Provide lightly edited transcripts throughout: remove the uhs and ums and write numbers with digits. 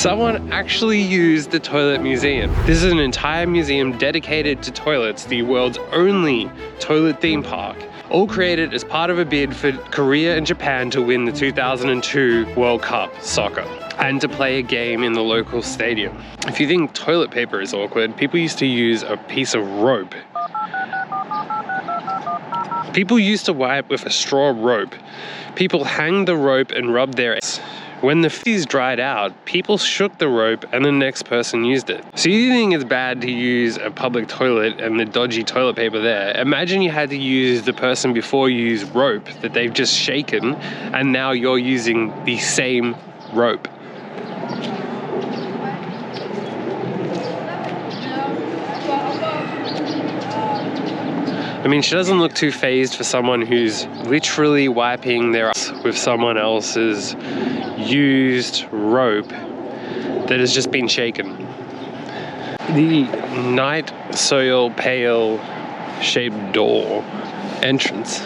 Someone actually used the toilet museum. This is an entire museum dedicated to toilets, the world's only toilet theme park, all created as part of a bid for Korea and Japan to win the 2002 World Cup soccer and to play a game in the local stadium. If you think toilet paper is awkward, people used to use a piece of rope. People used to wipe with a straw rope. People hanged the rope and rubbed their ass. When the fizz dried out, people shook the rope and the next person used it. So you think it's bad to use a public toilet and the dodgy toilet paper there. Imagine you had to use the person before you use rope that they've just shaken, and now you're using the same rope. I mean, she doesn't look too fazed for someone who's literally wiping their ass with someone else's used rope that has just been shaken. The night soil pale shaped door entrance.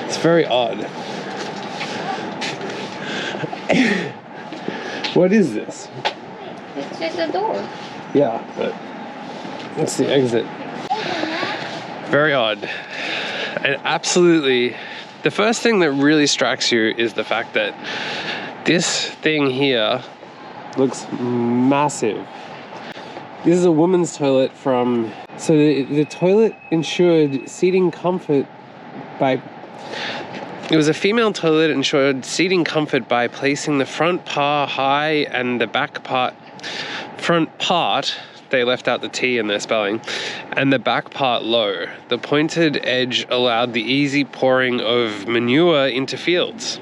It's very odd. What is this? It's just a door. Yeah, but that's the exit. Very odd. And absolutely, the first thing that really strikes you is the fact that this thing here looks massive. This is a woman's toilet from... So the toilet ensured seating comfort by... It was a female toilet ensured seating comfort by placing the front part high and the back part... Front part... They left out the T in their spelling, and the back part low. The pointed edge allowed the easy pouring of manure into fields.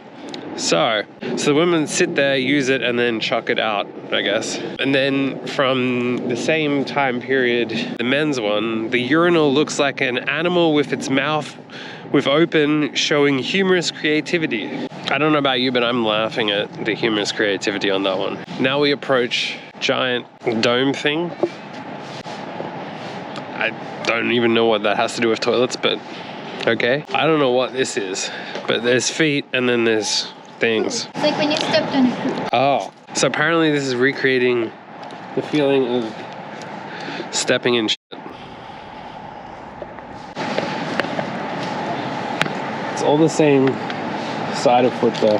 So the women sit there, use it, and then chuck it out, I guess. And then from the same time period, the men's one, the urinal looks like an animal with its mouth open, showing humorous creativity. I don't know about you, but I'm laughing at the humorous creativity on that one. Now we approach giant dome thing. I don't even know what that has to do with toilets, but okay. I don't know what this is, but there's feet and then there's things. It's like when you stepped on it. Oh, so apparently this is recreating the feeling of stepping in shit. It's all the same side of foot though.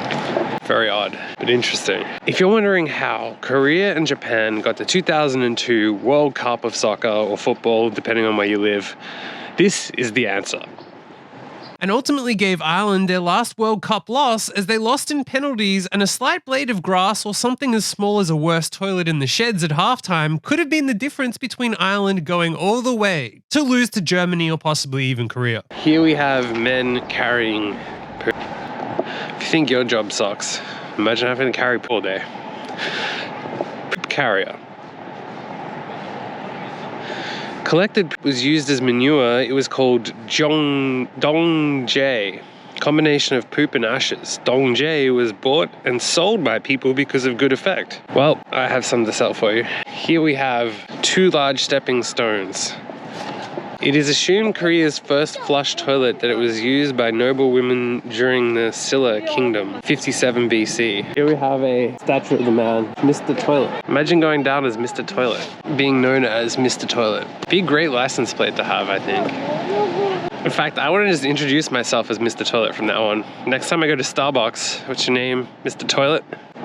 Very odd, but interesting. If you're wondering how Korea and Japan got the 2002 World Cup of soccer or football, depending on where you live, this is the answer. And ultimately gave Ireland their last World Cup loss as they lost in penalties, and a slight blade of grass or something as small as a worse toilet in the sheds at halftime could have been the difference between Ireland going all the way to lose to Germany or possibly even Korea. Here we have men carrying poop. If you think your job sucks, imagine having to carry poop all day. Poop carrier. Collected poop was used as manure. It was called dongjae, combination of poop and ashes. Dongjae was bought and sold by people because of good effect. Well, I have some to sell for you. Here we have 2 large stepping stones. It is assumed Korea's first flush toilet that it was used by noble women during the Silla Kingdom, 57 BC. Here we have a statue of the man, Mr. Toilet. Imagine going down as Mr. Toilet, being known as Mr. Toilet. Be a great license plate to have, I think. In fact, I want to just introduce myself as Mr. Toilet from now on. Next time I go to Starbucks, what's your name? Mr. Toilet?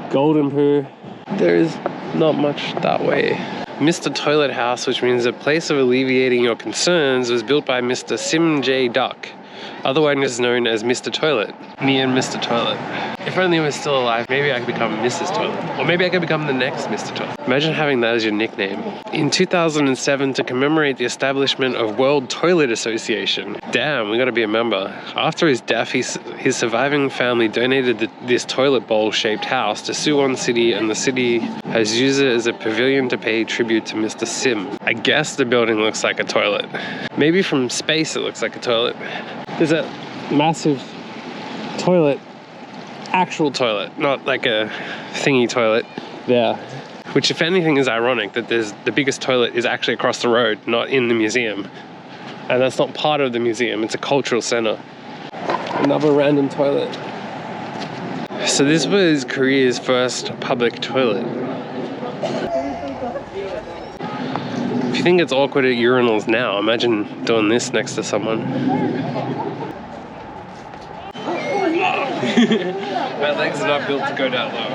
Golden poo. There is not much that way. Mr. Toilet House, which means a place of alleviating your concerns, was built by Mr. Sim J. Duck, otherwise known as Mr. Toilet. Me and Mr. Toilet. If only I was still alive, maybe I could become Mrs. Toilet. Or maybe I could become the next Mr. Toilet. Imagine having that as your nickname. In 2007, to commemorate the establishment of World Toilet Association. Damn, we gotta be a member. After his death, his surviving family donated this toilet bowl-shaped house to Suwon City, and the city has used it as a pavilion to pay tribute to Mr. Sim. I guess the building looks like a toilet. Maybe from space it looks like a toilet. There's a massive toilet, actual toilet, not like a thingy toilet there. Which, if anything, is ironic that the biggest toilet is actually across the road, not in the museum. And that's not part of the museum, it's a cultural center. Another random toilet. So this was Korea's first public toilet. If you think it's awkward at urinals now, imagine doing this next to someone. My legs are not built to go that low.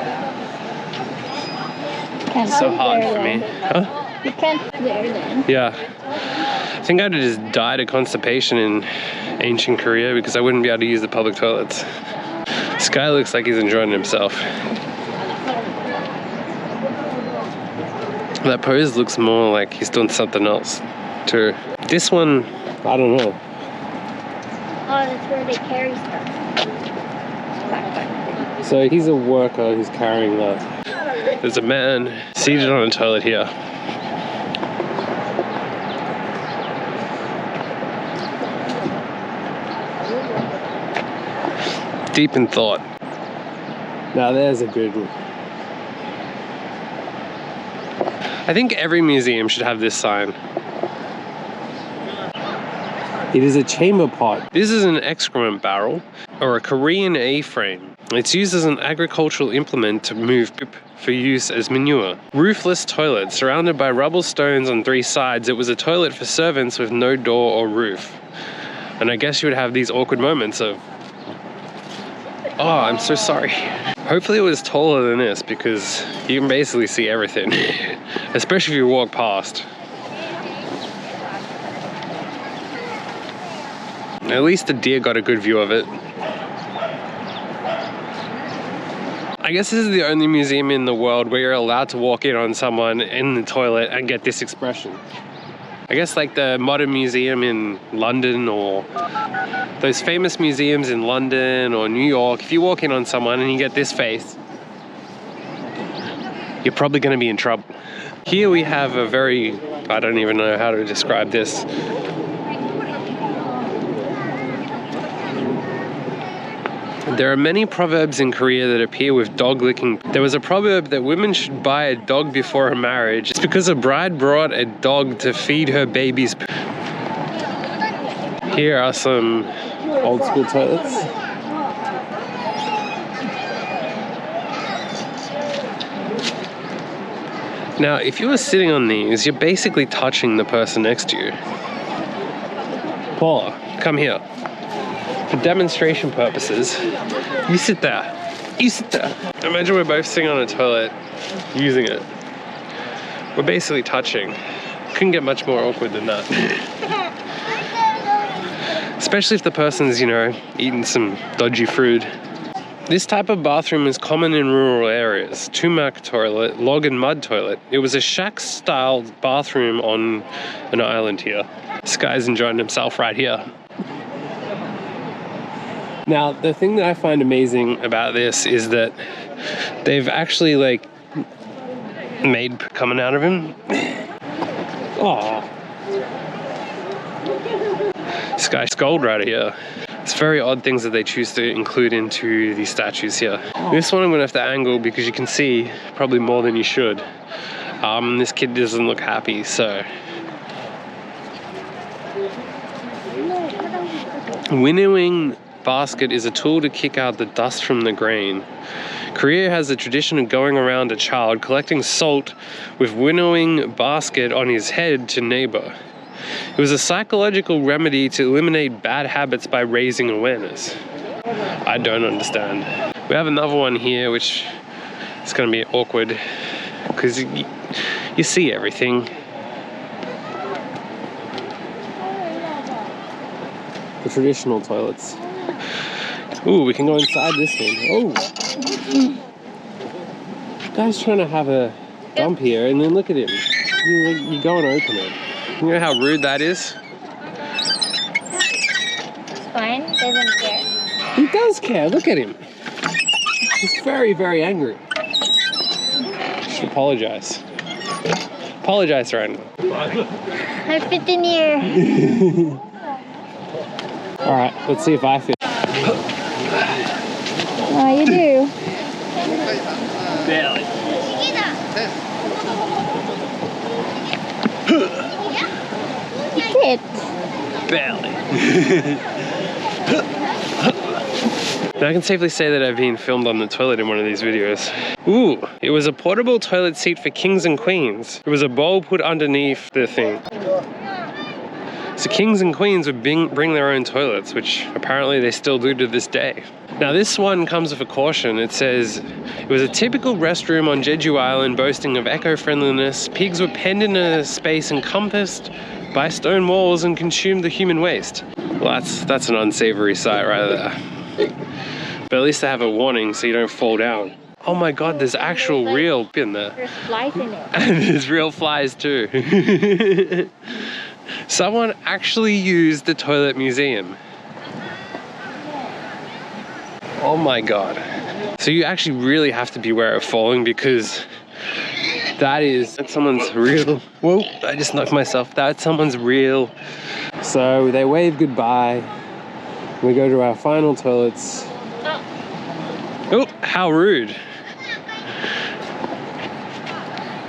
Can't So sit hard there for me. then. Huh? You can't sit there then. Yeah. I think I'd have just died of constipation in ancient Korea because I wouldn't be able to use the public toilets. This guy looks like he's enjoying himself. That pose looks more like he's doing something else too. This one, I don't know. Oh, that's where they carry stuff. Backpack. So he's a worker who's carrying that. There's a man seated on a toilet here. Deep in thought. Now there's a good one. I think every museum should have this sign. It is a chamber pot. This is an excrement barrel or a Korean A-frame. It's used as an agricultural implement to move poop for use as manure. Roofless toilet surrounded by rubble stones on 3 sides. It was a toilet for servants with no door or roof. And I guess you would have these awkward moments of, oh, I'm so sorry. Hopefully it was taller than this because you can basically see everything, especially if you walk past. At least the deer got a good view of it. I guess this is the only museum in the world where you're allowed to walk in on someone in the toilet and get this expression. I guess like the Modern Museum in London or those famous museums in London or New York, if you walk in on someone and you get this face, you're probably going to be in trouble. Here we have a very, I don't even know how to describe this. There are many proverbs in Korea that appear with dog licking. There was a proverb that women should buy a dog before a marriage. It's because a bride brought a dog to feed her babies. Here are some old school toilets. Now, if you were sitting on these, you're basically touching the person next to you. Paula, come here. For demonstration purposes, you sit there. You sit there. Imagine we're both sitting on a toilet, using it. We're basically touching. Couldn't get much more awkward than that. Especially if the person's, you know, eating some dodgy food. This type of bathroom is common in rural areas. Tumak toilet, log and mud toilet. It was a shack-style bathroom on an island here. This guy's enjoying himself right here. Now, the thing that I find amazing about this is that they've actually, like, made coming out of him. Oh. This guy's gold right here. It's very odd things that they choose to include into these statues here. This one I'm gonna have to angle because you can see probably more than you should. This kid doesn't look happy, so. Winnowing basket is a tool to kick out the dust from the grain. Korea has a tradition of going around a child collecting salt with winnowing basket on his head to neighbor. It was a psychological remedy to eliminate bad habits by raising awareness. I don't understand. We have another one here which is going to be awkward because you see everything. The traditional toilets. Ooh, we can go inside this one. Oh! Guy's trying to have a dump here and then look at him. You go and open it. You know how rude that is? It's fine. Doesn't care. He does care. Look at him. He's very, very angry. You should apologize. Apologize right now. I fit in here. Alright, let's see if I fit. Oh, you do. Barely. Fit. Barely. Now I can safely say that I've been filmed on the toilet in one of these videos. Ooh, it was a portable toilet seat for kings and queens. It was a bowl put underneath the thing. So kings and queens would bring their own toilets, which apparently they still do to this day. Now this one comes with a caution. It says, it was a typical restroom on Jeju Island boasting of eco-friendliness. Pigs were penned in a space encompassed by stone walls and consumed the human waste. Well, that's an unsavory sight right there. But at least they have a warning so you don't fall down. Oh my god, there's actual real in there. There's flies in it. And there's real flies too. Someone actually used the toilet museum. Oh my god. So you actually really have to beware of falling because that's someone's real. Whoa, I just knocked myself. That's someone's real. So they wave goodbye. We go to our final toilets. Oh, how rude.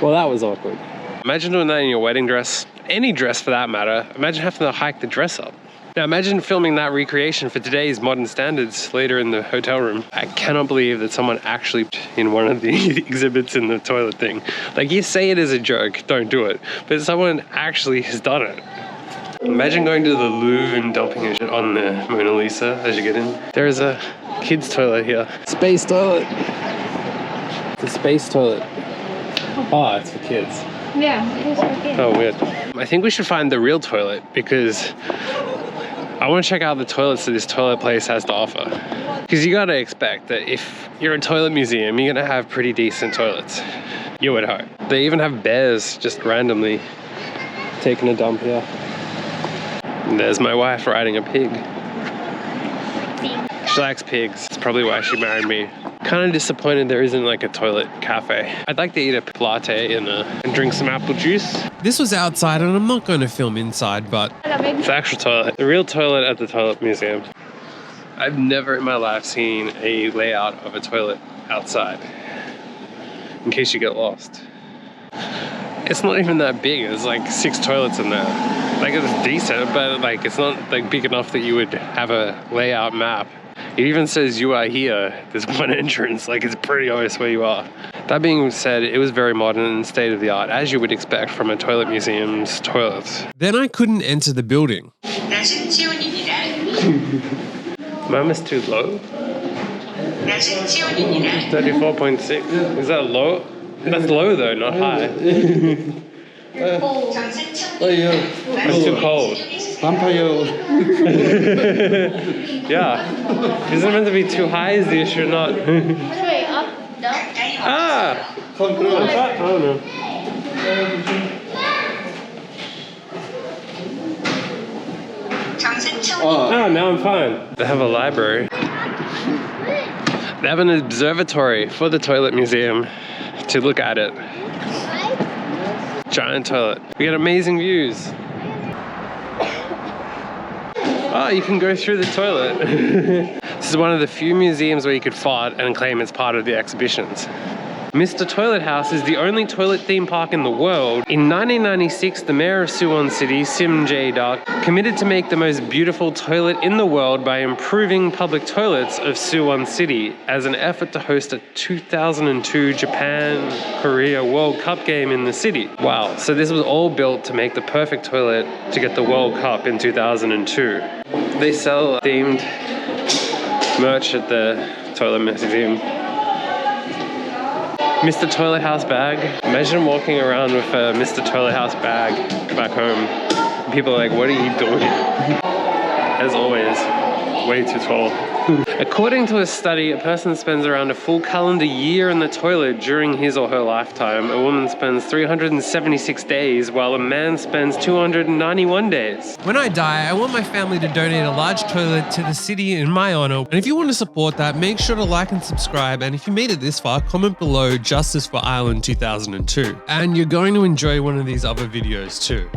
Well, that was awkward. Imagine doing that in your wedding dress. Any dress for that matter. Imagine having to hike the dress up. Now imagine filming that recreation for today's modern standards later in the hotel room. I cannot believe that someone actually in one of the exhibits in the toilet thing. Like, you say it as a joke, don't do it. But someone actually has done it. Imagine going to the Louvre and dumping it on the Mona Lisa as you get in. There is a kid's toilet here. Space toilet. It's a space toilet. Oh, it's for kids. Yeah, it is for kids. Oh, weird. I think we should find the real toilet because I want to check out the toilets that this toilet place has to offer. Because you got to expect that if you're a toilet museum, you're going to have pretty decent toilets. You would hope. They even have bears just randomly taking a dump here. And there's my wife riding a pig. She likes pigs. It's probably why she married me. Kind of disappointed there isn't like a toilet cafe. I'd like to eat a latte and drink some apple juice. This was outside and I'm not going to film inside, but It's the actual toilet. The real toilet at the toilet museum. I've never in my life seen a layout of a toilet outside. In case you get lost. It's not even that big. There's like 6 toilets in there. Like, it's decent, but like it's not like big enough that you would have a layout map. It even says you are here. There's one entrance. Like, it's pretty obvious where you are. That being said, it was very modern and state of the art, as you would expect from a toilet museum's toilets. then I couldn't enter the building. Mine is too low. 34.6. Is that low? That's low though, not high. It's too cold. Yeah. Isn't it meant to be too high is the issue, not? Which way? Up? Down? Ah! I don't know. Oh, now I'm fine. They have a library. They have an observatory for the toilet museum to look at it. Giant toilet. We get amazing views. Oh, you can go through the toilet. This is one of the few museums where you could fart and claim it's part of the exhibitions. Mr. Toilet House is the only toilet theme park in the world. In 1996, the mayor of Suwon City, Sim Jae-duk, committed to make the most beautiful toilet in the world by improving public toilets of Suwon City as an effort to host a 2002 Japan-Korea World Cup game in the city. Wow, so this was all built to make the perfect toilet to get the World Cup in 2002. They sell themed merch at the toilet museum. Mr. Toilet House bag. Imagine walking around with a Mr. Toilet House bag back home. People are like, what are you doing? As always, way too tall. According to a study, a person spends around a full calendar year in the toilet during his or her lifetime. A woman spends 376 days, while a man spends 291 days. When I die, I want my family to donate a large toilet to the city in my honor. And if you want to support that, make sure to like and subscribe. And if you made it this far, comment below Justice for Ireland 2002. And you're going to enjoy one of these other videos too.